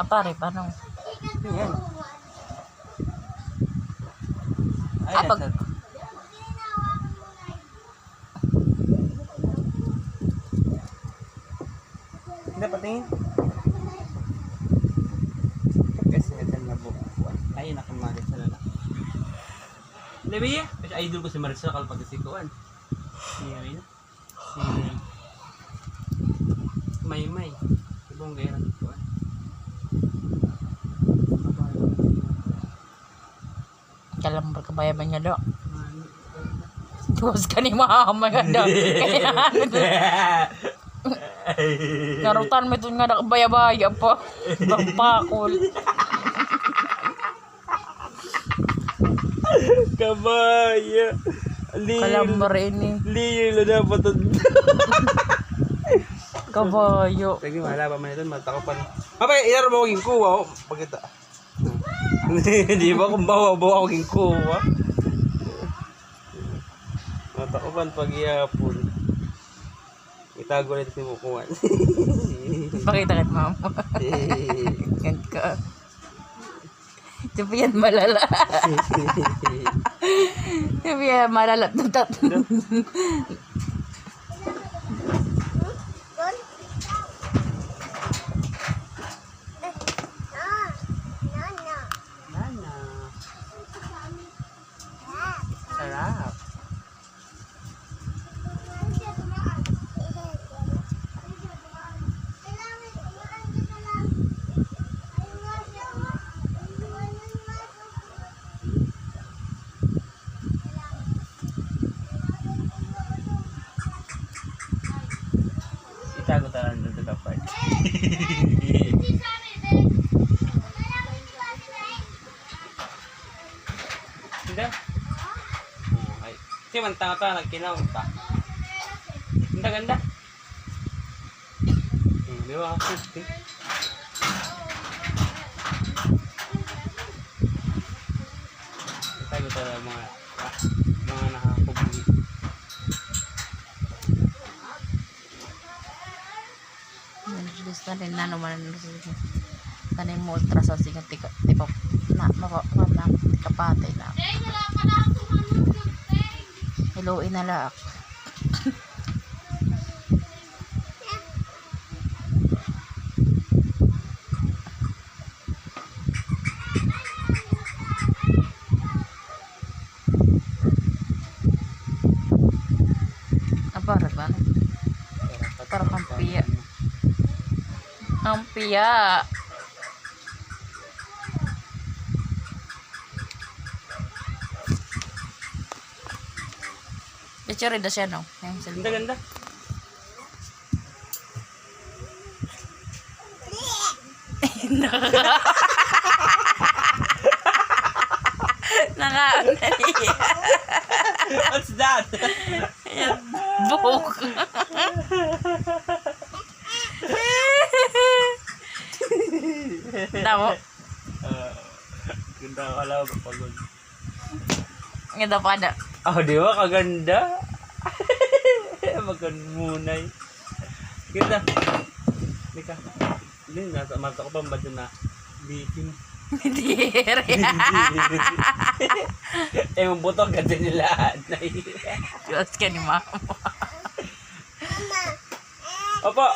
pare, paano? Yan. Ah, pag... Hindi, patingin. Kasi natin na bukuan. Ayun, nakamagay sa lala. Lebi, kasi idol ko si Maricel Kalpag si Kuan. Si Rina. Si May. Si Bonggera. Kuan. Kalambar kabayaban niya do. Tuwas ka ni mama nga do. Kaya narutan mo ito nga nakabaya-baya pa. Bangpakol. Kabaya. Kalambar ini. Lilo dapat. Kabayo. Sige, mahala pa man ito. Matakopan. Mapay, ilaro mo kong kuha. Pagkita. Di ba kung bawa kong kuha? Matakopan pag-iapon. Itago na ito si Mukuan. Pakita ka mama. Yan ka. Ito pa yan malala. Ito pa yan malala. Nana. Sarap. Itago talaan doon sa part. Hindi. Ay. Kasi man tanga nagkinaw pa. Ganda. Di ba ako? Itago talaan mga nakakubuli. Gusto rin na naman tanin mo ultra sa sigat tipo na kapatay na hello inalak apa ba para kampiya ang piya. Itsura na siya, no? Ganda. Nakaon na niya. What's that? Book. Tamo? Ganda ka lang pagod. Ganda pa na. Oh, di ba? Kaganda. Magkanmunay. Ganda. Lika. Hindi, nasa mata ko pa ba dyan na bitin. Hindi rin. Mabuto ka din nila. Diyos ka ni mama. Opo.